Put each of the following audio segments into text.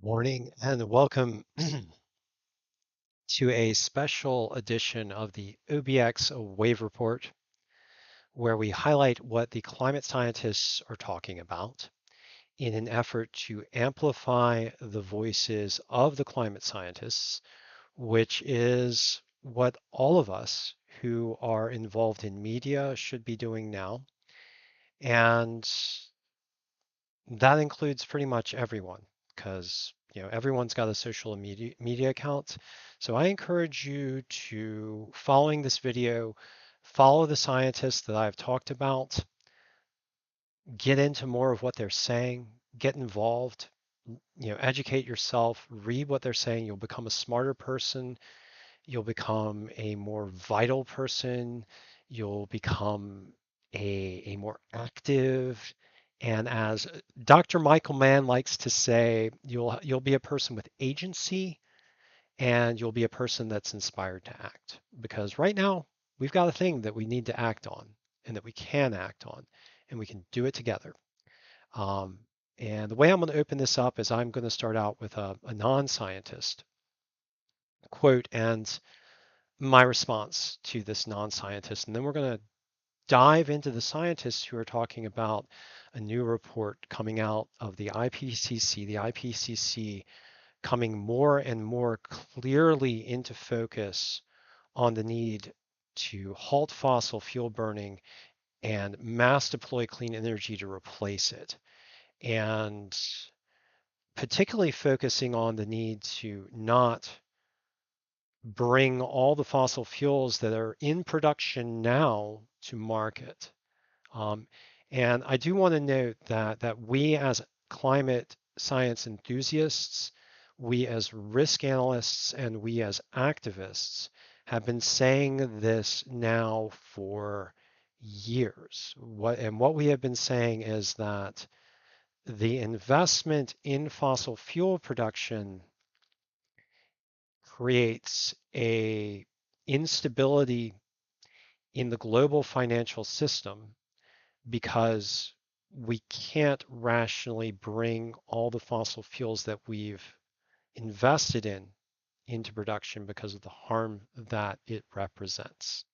Morning and welcome to a special edition of the OBX Wave Report, where we highlight what the climate scientists are talking about in an effort to amplify the voices of the climate scientists, which is what all of us who are involved in media should be doing now. And that includes pretty much everyone because everyone's got a social media account. So I encourage you to, following this video, follow the scientists that I've talked about, get into more of what they're saying, get involved, educate yourself, read what they're saying. You'll become a smarter person. You'll become a more vital person. You'll become a more active. And as Dr. Michael Mann likes to say, you'll be a person with agency and you'll be a person that's inspired to act. Because right now, we've got a thing that we need to act on and that we can act on, and we can do it together. Um, and the way I'm going to open this up is I'm going to start out with a non-scientist quote and my response to this non-scientist. And then we're going to dive into the scientists who are talking about a new report coming out of the IPCC coming more and more clearly into focus on the need to halt fossil fuel burning and mass deploy clean energy to replace it. And particularly focusing on the need to not bring all the fossil fuels that are in production now to market. Um, and I do want to note that we as climate science enthusiasts, we as risk analysts, and we as activists have been saying this now for years. What we have been saying is that the investment in fossil fuel production creates a instability in the global financial system because we can't rationally bring all the fossil fuels that we've invested in into production because of the harm that it represents.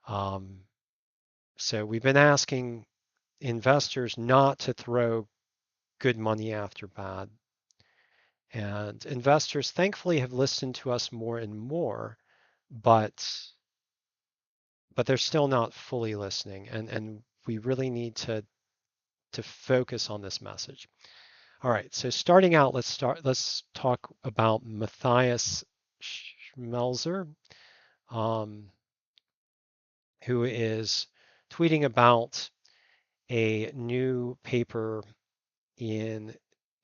Um, so we've been asking investors not to throw good money after bad. And investors thankfully have listened to us more and more, but they're still not fully listening, and we really need to focus on this message. All right, so starting out, let's talk about Matthias Schmelzer, um, who is tweeting about a new paper in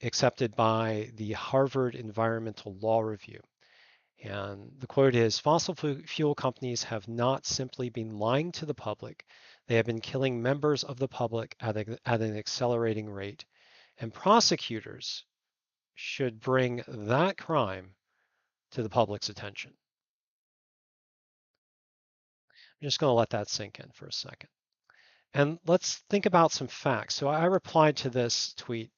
accepted by the Harvard Environmental Law Review. And the quote is, fossil fuel companies have not simply been lying to the public, they have been killing members of the public at an accelerating rate. And prosecutors should bring that crime to the public's attention. I'm just going to let that sink in for a second. And let's think about some facts. So I replied to this tweet,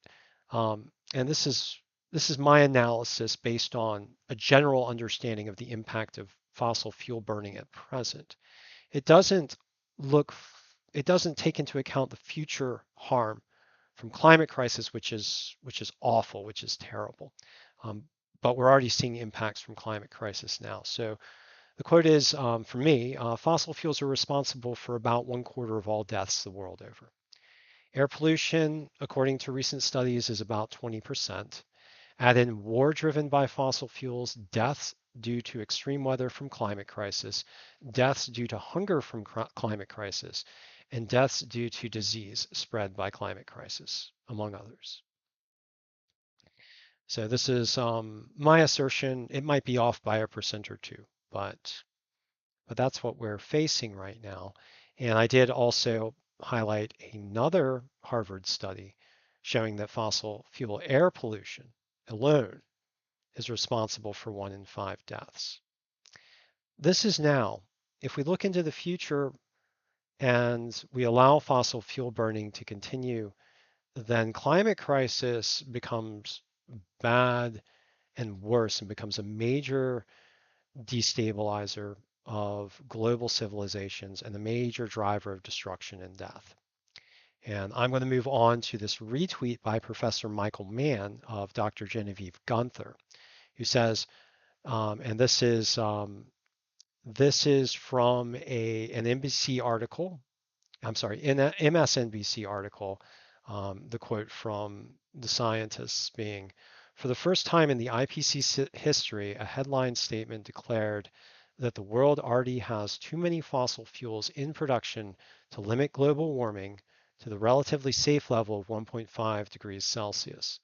and this is my analysis based on a general understanding of the impact of fossil fuel burning at present. It doesn't look, it doesn't take into account the future harm from climate crisis, which is awful, which is terrible. Um, but we're already seeing impacts from climate crisis now. So the quote is, for me, fossil fuels are responsible for about 1/4 of all deaths the world over. Air pollution, according to recent studies, is about 20%. Add in war driven by fossil fuels, deaths due to extreme weather from climate crisis, deaths due to hunger from climate crisis, and deaths due to disease spread by climate crisis, among others. So this is my assertion. It might be off by a percent or two, but that's what we're facing right now. And I did also highlight another Harvard study showing that fossil fuel air pollution alone is responsible for 1 in 5 deaths. This is now. If we look into the future and we allow fossil fuel burning to continue, then climate crisis becomes bad and worse and becomes a major destabilizer of global civilizations and a major driver of destruction and death. And I'm going to move on to this retweet by Professor Michael Mann of Dr. Genevieve Gunther, who says, and this is from an NBC article. I'm sorry, in an MSNBC article. The quote from the scientists being, for the first time in the IPCC history, a headline statement declared that the world already has too many fossil fuels in production to limit global warming to the relatively safe level of 1.5 degrees Celsius.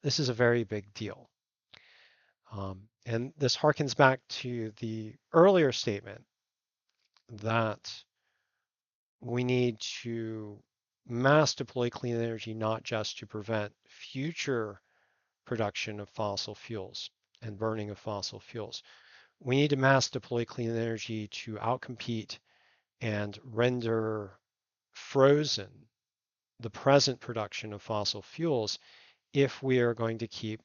This is a very big deal. And this harkens back to the earlier statement that we need to mass deploy clean energy not just to prevent future production of fossil fuels and burning of fossil fuels. We need to mass deploy clean energy to outcompete and render frozen the present production of fossil fuels if we are going to keep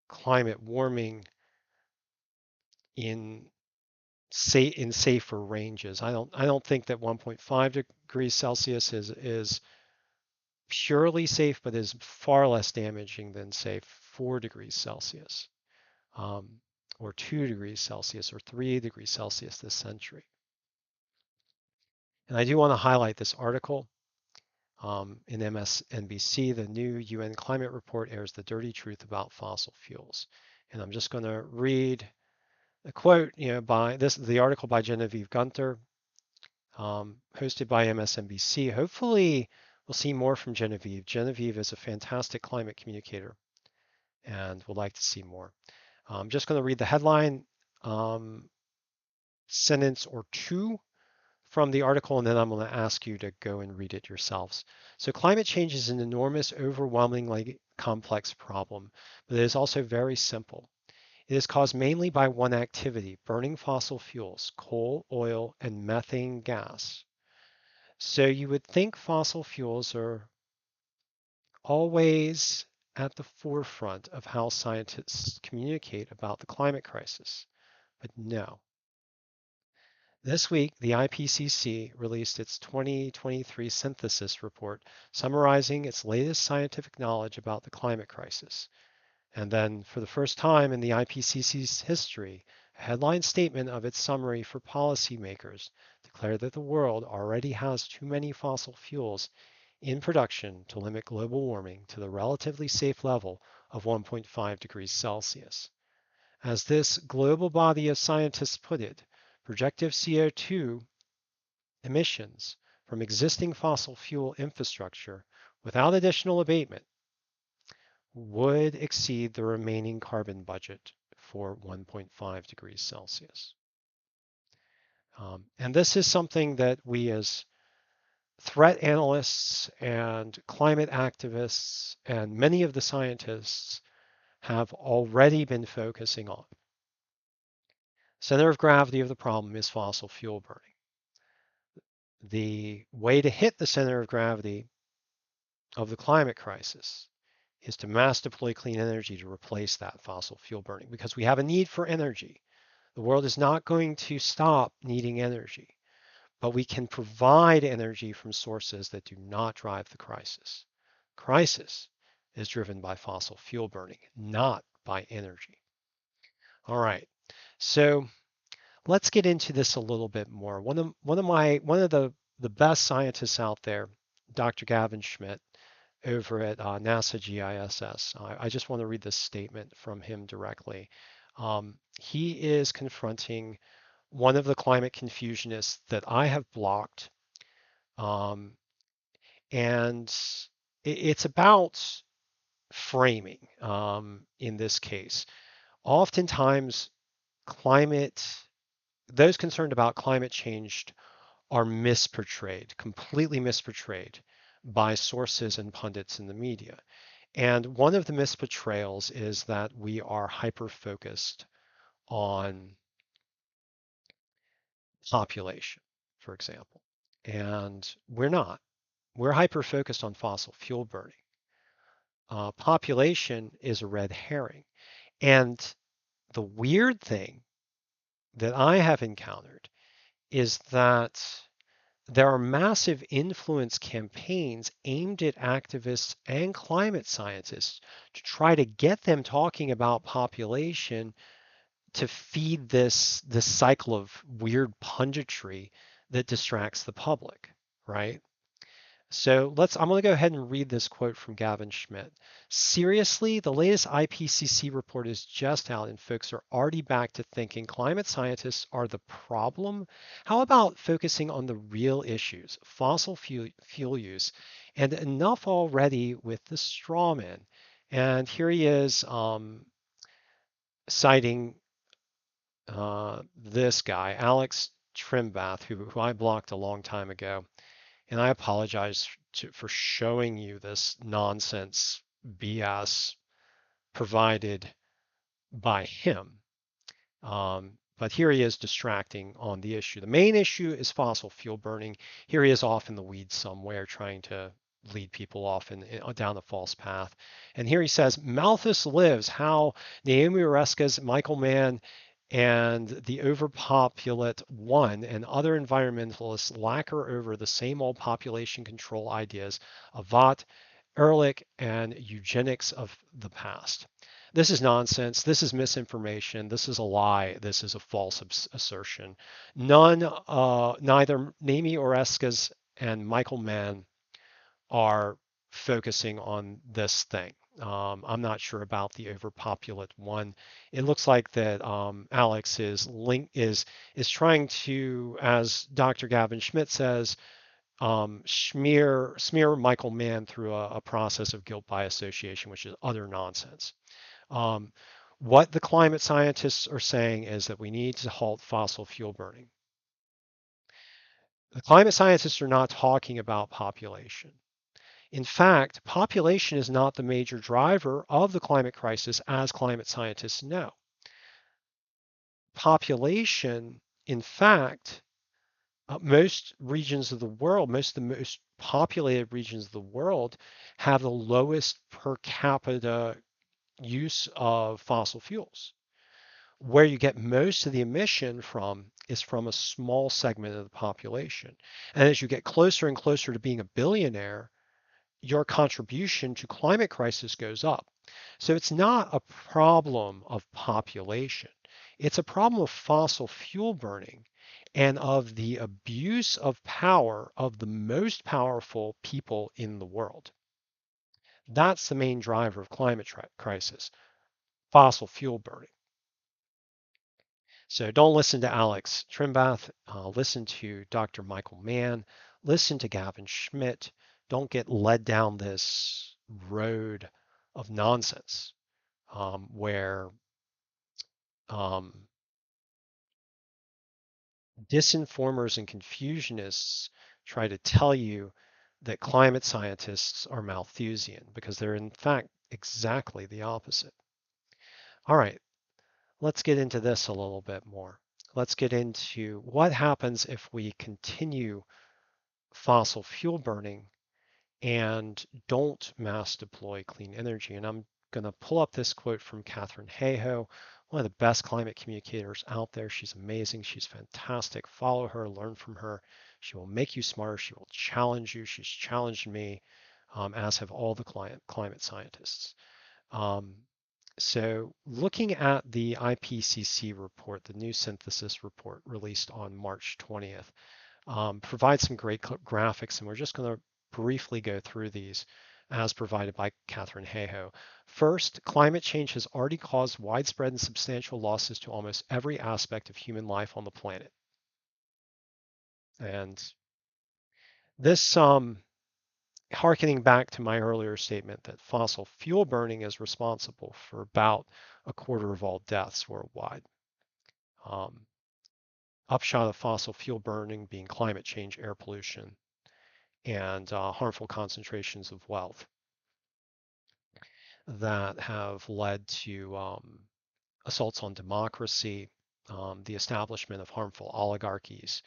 climate warming in in safer ranges. I don't think that 1.5 degrees Celsius is purely safe, but is far less damaging than, say, 4 degrees Celsius, um, or 2 degrees Celsius, or 3 degrees Celsius this century. And I do want to highlight this article in MSNBC. The new UN climate report airs the dirty truth about fossil fuels. And I'm just going to read a quote, by the article by Genevieve Gunther, hosted by MSNBC. Hopefully, we'll see more from Genevieve. Genevieve is a fantastic climate communicator, and we'll like to see more. I'm just going to read the headline, sentence or two from the article, and then I'm going to ask you to go and read it yourselves. So climate change is an enormous, overwhelmingly complex problem, but it is also very simple. It is caused mainly by one activity, burning fossil fuels, coal, oil, and methane gas. So you would think fossil fuels are always at the forefront of how scientists communicate about the climate crisis. But no. This week, the IPCC released its 2023 synthesis report summarizing its latest scientific knowledge about the climate crisis. And then, for the first time in the IPCC's history, a headline statement of its summary for policymakers declared that the world already has too many fossil fuels in production to limit global warming to the relatively safe level of 1.5 degrees Celsius. As this global body of scientists put it, projected CO2 emissions from existing fossil fuel infrastructure without additional abatement would exceed the remaining carbon budget for 1.5 degrees Celsius. And this is something that we as threat analysts and climate activists and many of the scientists have already been focusing on. Center of gravity of the problem is fossil fuel burning. The way to hit the center of gravity of the climate crisis is to mass deploy clean energy to replace that fossil fuel burning because we have a need for energy. The world is not going to stop needing energy, but we can provide energy from sources that do not drive the crisis. Crisis is driven by fossil fuel burning, not by energy. All right, so let's get into this a little bit more. One of the best scientists out there, Dr. Gavin Schmidt, over at NASA GISS. I just want to read this statement from him directly. He is confronting one of the climate confusionists that I have blocked, and it's about framing in this case. Oftentimes, those concerned about climate change are misportrayed, completely misportrayed by sources and pundits in the media. And one of the misportrayals is that we are hyper-focused on population, for example. And we're not. We're hyper-focused on fossil fuel burning. Population is a red herring. And the weird thing that I have encountered is that there are massive influence campaigns aimed at activists and climate scientists to try to get them talking about population to feed this cycle of weird punditry that distracts the public, right? So I'm going to go ahead and read this quote from Gavin Schmidt. Seriously, the latest IPCC report is just out and folks are already back to thinking climate scientists are the problem. How about focusing on the real issues, fossil fuel use, and enough already with the straw man. And here he is citing this guy, Alex Trimbath, who I blocked a long time ago. And I apologize for showing you this nonsense BS provided by him. But here he is distracting on the issue. The main issue is fossil fuel burning. Here he is off in the weeds somewhere trying to lead people off down a false path. And here he says, Malthus lives, how Naomi Oreskes, Michael Mann, and the overpopulate one and other environmentalists lacquer over the same old population control ideas of Vought, Ehrlich, and eugenics of the past. This is nonsense. This is misinformation. This is a lie. This is a false assertion. Neither Naomi Oreskes and Michael Mann are focusing on this thing. I'm not sure about the overpopulate one. It looks like that Alex is trying to, as Dr. Gavin Schmidt says, smear Michael Mann through a process of guilt by association, which is utter nonsense. Um, what the climate scientists are saying is that we need to halt fossil fuel burning. The climate scientists are not talking about population. In fact, population is not the major driver of the climate crisis, as climate scientists know. Population, in fact, most regions of the world, most of the most populated regions of the world, have the lowest per capita use of fossil fuels. Where you get most of the emission from is from a small segment of the population. And as you get closer and closer to being a billionaire, your contribution to climate crisis goes up. So it's not a problem of population. It's a problem of fossil fuel burning and of the abuse of power of the most powerful people in the world. That's the main driver of climate crisis, fossil fuel burning. So don't listen to Alex Trimbath. Listen to Dr. Michael Mann. Listen to Gavin Schmidt. Don't get led down this road of nonsense where um, disinformers and confusionists try to tell you that climate scientists are Malthusian because they're in fact exactly the opposite. All right, let's get into this a little bit more. Let's get into what happens if we continue fossil fuel burning and don't mass deploy clean energy. And I'm going to pull up this quote from Katharine Hayhoe, one of the best climate communicators out there. She's amazing. She's fantastic. Follow her, learn from her. She will make you smarter. She will challenge you. She's challenged me, as have all the climate scientists. Um, so looking at the IPCC report, the new synthesis report released on March 20th, provides some great graphics, and we're just going to briefly go through these as provided by Katharine Hayhoe. First, climate change has already caused widespread and substantial losses to almost every aspect of human life on the planet. And this, harkening back to my earlier statement that fossil fuel burning is responsible for about a quarter of all deaths worldwide. Um, Upshot of fossil fuel burning being climate change, air pollution, and harmful concentrations of wealth that have led to assaults on democracy, the establishment of harmful oligarchies,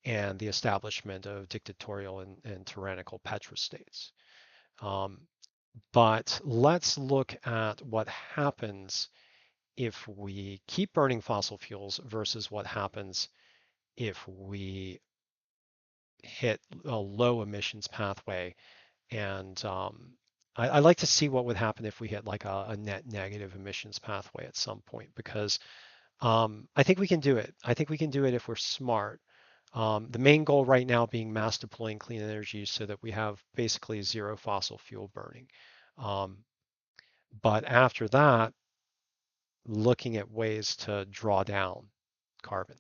and the establishment of dictatorial and tyrannical petrostates. Um, But let's look at what happens if we keep burning fossil fuels versus what happens if we hit a low emissions pathway. And I like to see what would happen if we hit like a net negative emissions pathway at some point, because I think we can do it. I think we can do it if we're smart. The main goal right now being mass deploying clean energy so that we have basically zero fossil fuel burning. Um, but after that, looking at ways to draw down carbon.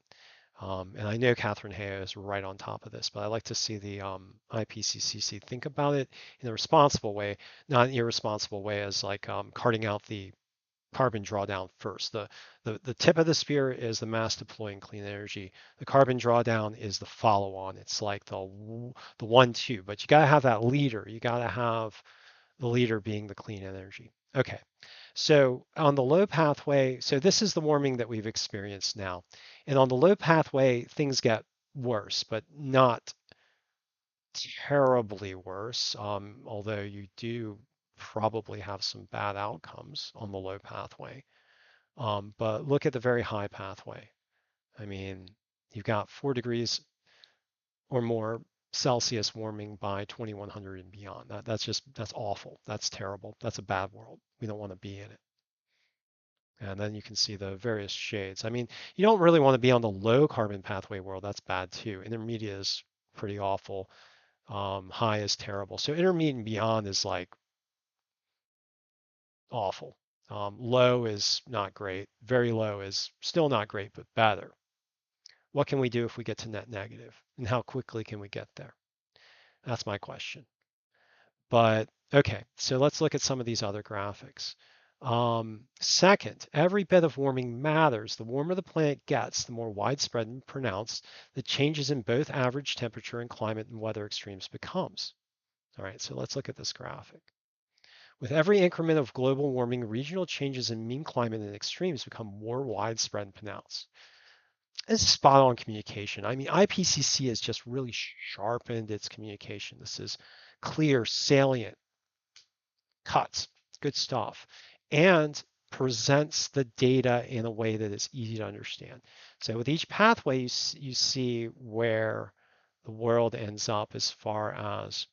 And I know Catherine Hale is right on top of this, but I like to see the IPCC think about it in a responsible way, not an irresponsible way as like carting out the carbon drawdown first. The tip of the spear is the mass deploying clean energy. The carbon drawdown is the follow on. It's like the 1-2, but you got to have that leader. You got to have the leader being the clean energy. Okay. So on the low pathway, so this is the warming that we've experienced now. And on the low pathway, things get worse, but not terribly worse, although you do probably have some bad outcomes on the low pathway. But look at the very high pathway. I mean, you've got 4 degrees or more Celsius warming by 2100 and beyond. That's awful. That's terrible. That's a bad world. We don't want to be in it. And then you can see the various shades. I mean, you don't really want to be on the low carbon pathway world. That's bad too. Intermediate is pretty awful. High is terrible. So intermediate and beyond is like awful. Low is not great. Very low is still not great, but better. What can we do if we get to net negative? And how quickly can we get there? That's my question. But okay, so let's look at some of these other graphics. Second, every bit of warming matters. The warmer the planet gets, the more widespread and pronounced the changes in both average temperature and climate and weather extremes becomes. All right, so let's look at this graphic. With every increment of global warming, regional changes in mean climate and extremes become more widespread and pronounced. This is spot on communication. I mean, IPCC has just really sharpened its communication. This is clear, salient, cuts, good stuff, and presents the data in a way that is easy to understand. So with each pathway, you see where the world ends up as far as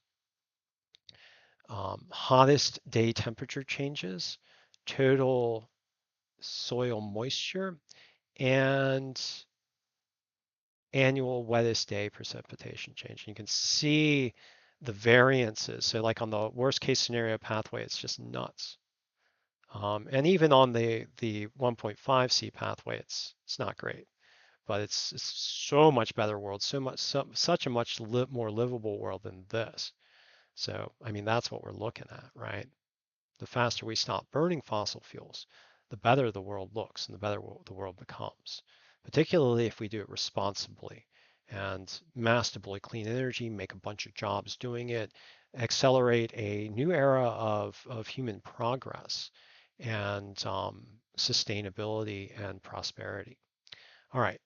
hottest day temperature changes, total soil moisture, and annual wettest day precipitation change. And you can see the variances. So like on the worst case scenario pathway, it's just nuts. And even on the 1.5C pathway, it's not great, but it's so much better world, such a much more livable world than this. So I mean that's what we're looking at, right? The faster we stop burning fossil fuels, the better the world looks and the better the world becomes, particularly if we do it responsibly and mass deploy clean energy, make a bunch of jobs doing it, accelerate a new era of human progress and sustainability and prosperity. All right.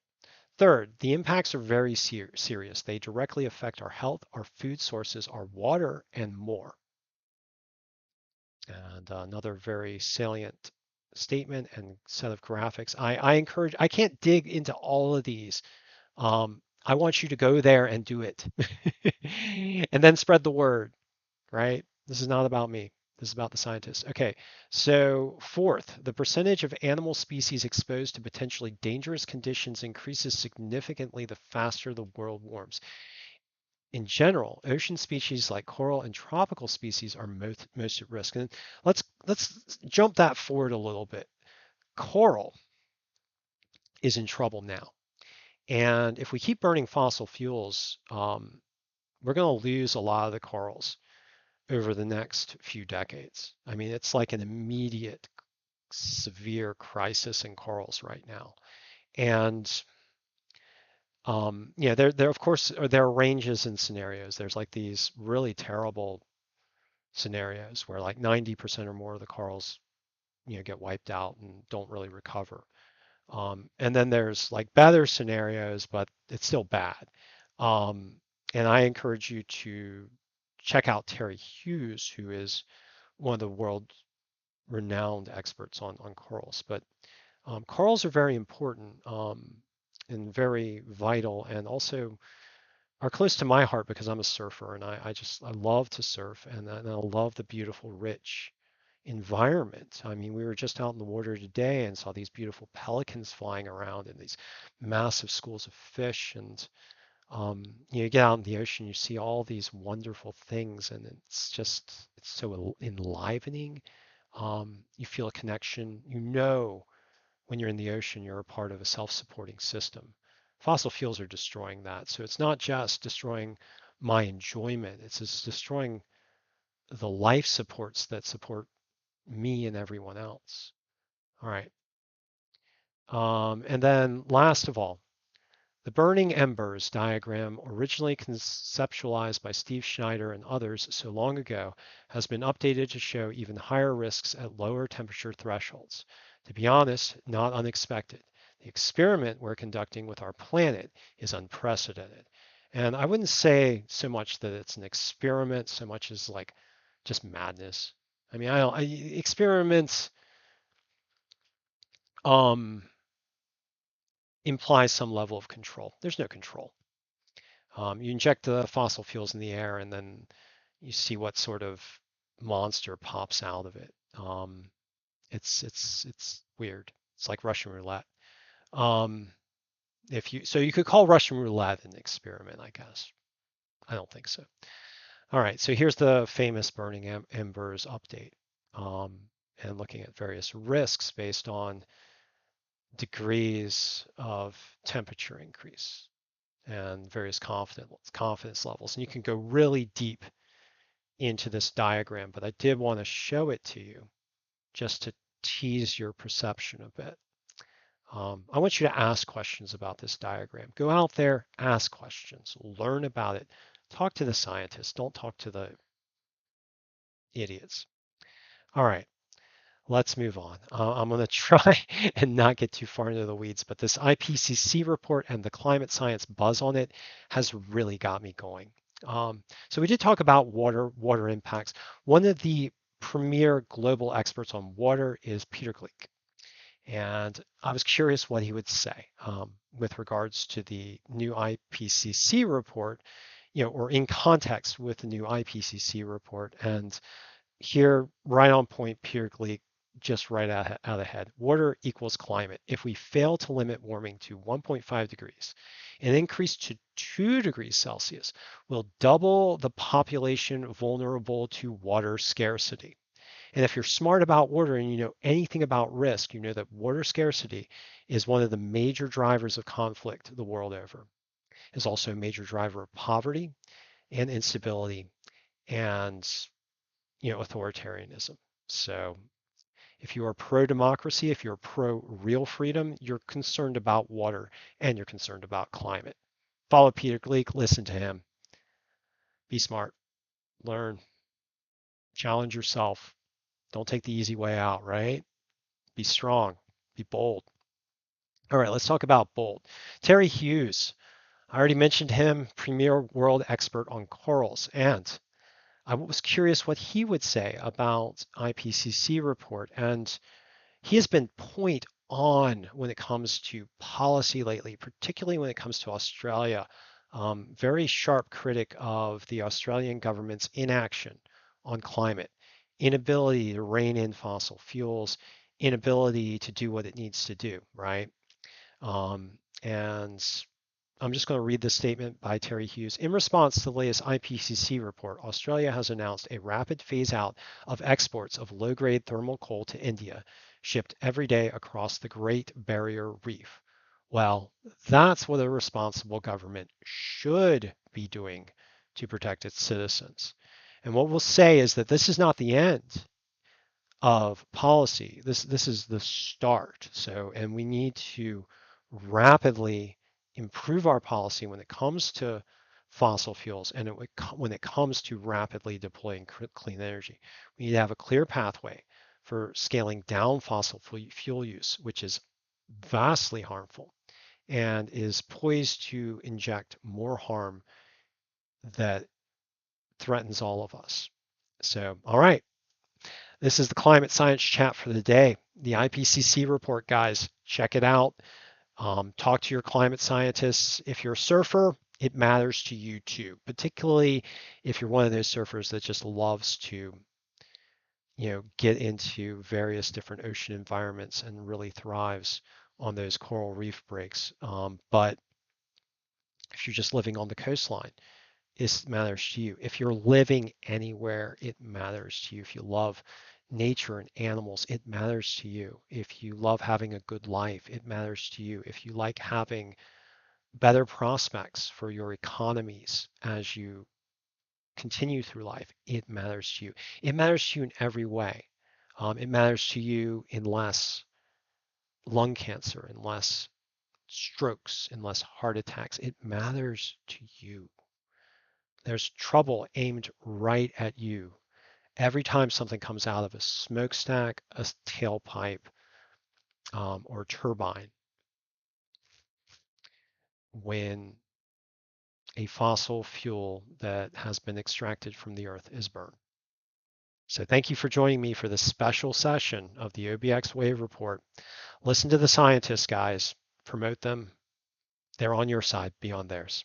Third, the impacts are very serious. They directly affect our health, our food sources, our water, and more. And another very salient statement and set of graphics. I encourage, I can't dig into all of these. I want you to go there and do it and then spread the word, right? This is not about me. This is about the scientists. Okay, so fourth, the percentage of animal species exposed to potentially dangerous conditions increases significantly the faster the world warms. In general, ocean species like coral and tropical species are most at risk. And let's jump that forward a little bit. Coral is in trouble now. And if we keep burning fossil fuels, we're going to lose a lot of the corals over the next few decades. I mean, it's like an immediate severe crisis in corals right now. And yeah, there of course there are ranges and scenarios. There's like these really terrible scenarios where like 90% or more of the corals, get wiped out and don't really recover. And then there's like better scenarios, but it's still bad. And I encourage you to check out Terry Hughes, who is one of the world renowned experts on corals. But corals are very important and very vital, and also are close to my heart because I'm a surfer, and I love to surf, and I love the beautiful, rich environment. I mean, we were just out in the water today and saw these beautiful pelicans flying around and these massive schools of fish. And you get out in the ocean, you see all these wonderful things, and it's so enlivening. You feel a connection. You know, when you're in the ocean, you're a part of a self-supporting system. Fossil fuels are destroying that. So it's not just destroying my enjoyment, it's just destroying the life supports that support me and everyone else. All right. And then last of all, the burning embers diagram, originally conceptualized by Steve Schneider and others so long ago, has been updated to show even higher risks at lower temperature thresholds. To be honest, not unexpected. The experiment we're conducting with our planet is unprecedented. And I wouldn't say so much that it's an experiment so much as like just madness. I mean, experiments um, implies some level of control. There's no control. You inject the fossil fuels in the air, and then you see what sort of monster pops out of it. It's weird. It's like Russian roulette. Um, if you so you could call Russian roulette an experiment, I guess. I don't think so. All right, so here's the famous burning embers update, um, and looking at various risks based on degrees of temperature increase and various confidence levels. And you can go really deep into this diagram, but I did want to show it to you just to tease your perception a bit. I want you to ask questions about this diagram. Go out there, ask questions, learn about it. Talk to the scientists. Don't talk to the idiots. All right, let's move on. I'm going to try and not get too far into the weeds, but this IPCC report and the climate science buzz on it has really got me going. So we did talk about water impacts. One of the premier global experts on water is Peter Gleek. And I was curious what he would say with regards to the new IPCC report, or in context with the new IPCC report. And here, right on point, Peter Gleek, just right out ahead. Water equals climate. If we fail to limit warming to 1.5 degrees, an increase to 2 degrees Celsius will double the population vulnerable to water scarcity. And if you're smart about water and you know anything about risk, you know that water scarcity is one of the major drivers of conflict the world over. It's also a major driver of poverty and instability and authoritarianism. So if you are pro-democracy, if you're pro-real freedom, you're concerned about water and you're concerned about climate. Follow Peter Gleek, listen to him, be smart, learn, challenge yourself. Don't take the easy way out, right? Be strong, be bold. All right, let's talk about bold. Terry Hughes, I already mentioned him, premier world expert on corals, and I was curious what he would say about IPCC report, and he has been point on when it comes to policy lately, particularly when it comes to Australia. Very sharp critic of the Australian government's inaction on climate, inability to rein in fossil fuels, inability to do what it needs to do, right? And I'm just going to read this statement by Terry Hughes. In response to the latest IPCC report, Australia has announced a rapid phase out of exports of low-grade thermal coal to India, shipped every day across the Great Barrier Reef. Well, that's what a responsible government should be doing to protect its citizens. And what we'll say is that this is not the end of policy. This is the start. So, and we need to rapidly improve our policy when it comes to fossil fuels and when it comes to rapidly deploying clean energy. We need to have a clear pathway for scaling down fossil fuel use, which is vastly harmful and is poised to inject more harm that threatens all of us. So, all right. This is the climate science chat for the day. The IPCC report, guys, check it out. Talk to your climate scientists. If you're a surfer, it matters to you too, particularly if you're one of those surfers that just loves to, get into various different ocean environments and really thrives on those coral reef breaks. But if you're just living on the coastline, it matters to you. If you're living anywhere, it matters to you. If you love nature and animals, it matters to you. If you love having a good life, it matters to you. If you like having better prospects for your economies as you continue through life, it matters to you. It matters to you in every way. It matters to you in less lung cancer, in less strokes, in less heart attacks. It matters to you. There's trouble aimed right at you every time something comes out of a smokestack, a tailpipe, or turbine. When a fossil fuel that has been extracted from the earth is burned. So thank you for joining me for this special session of the OBX Wave Report. Listen to the scientists, guys. Promote them. They're on your side, be on theirs.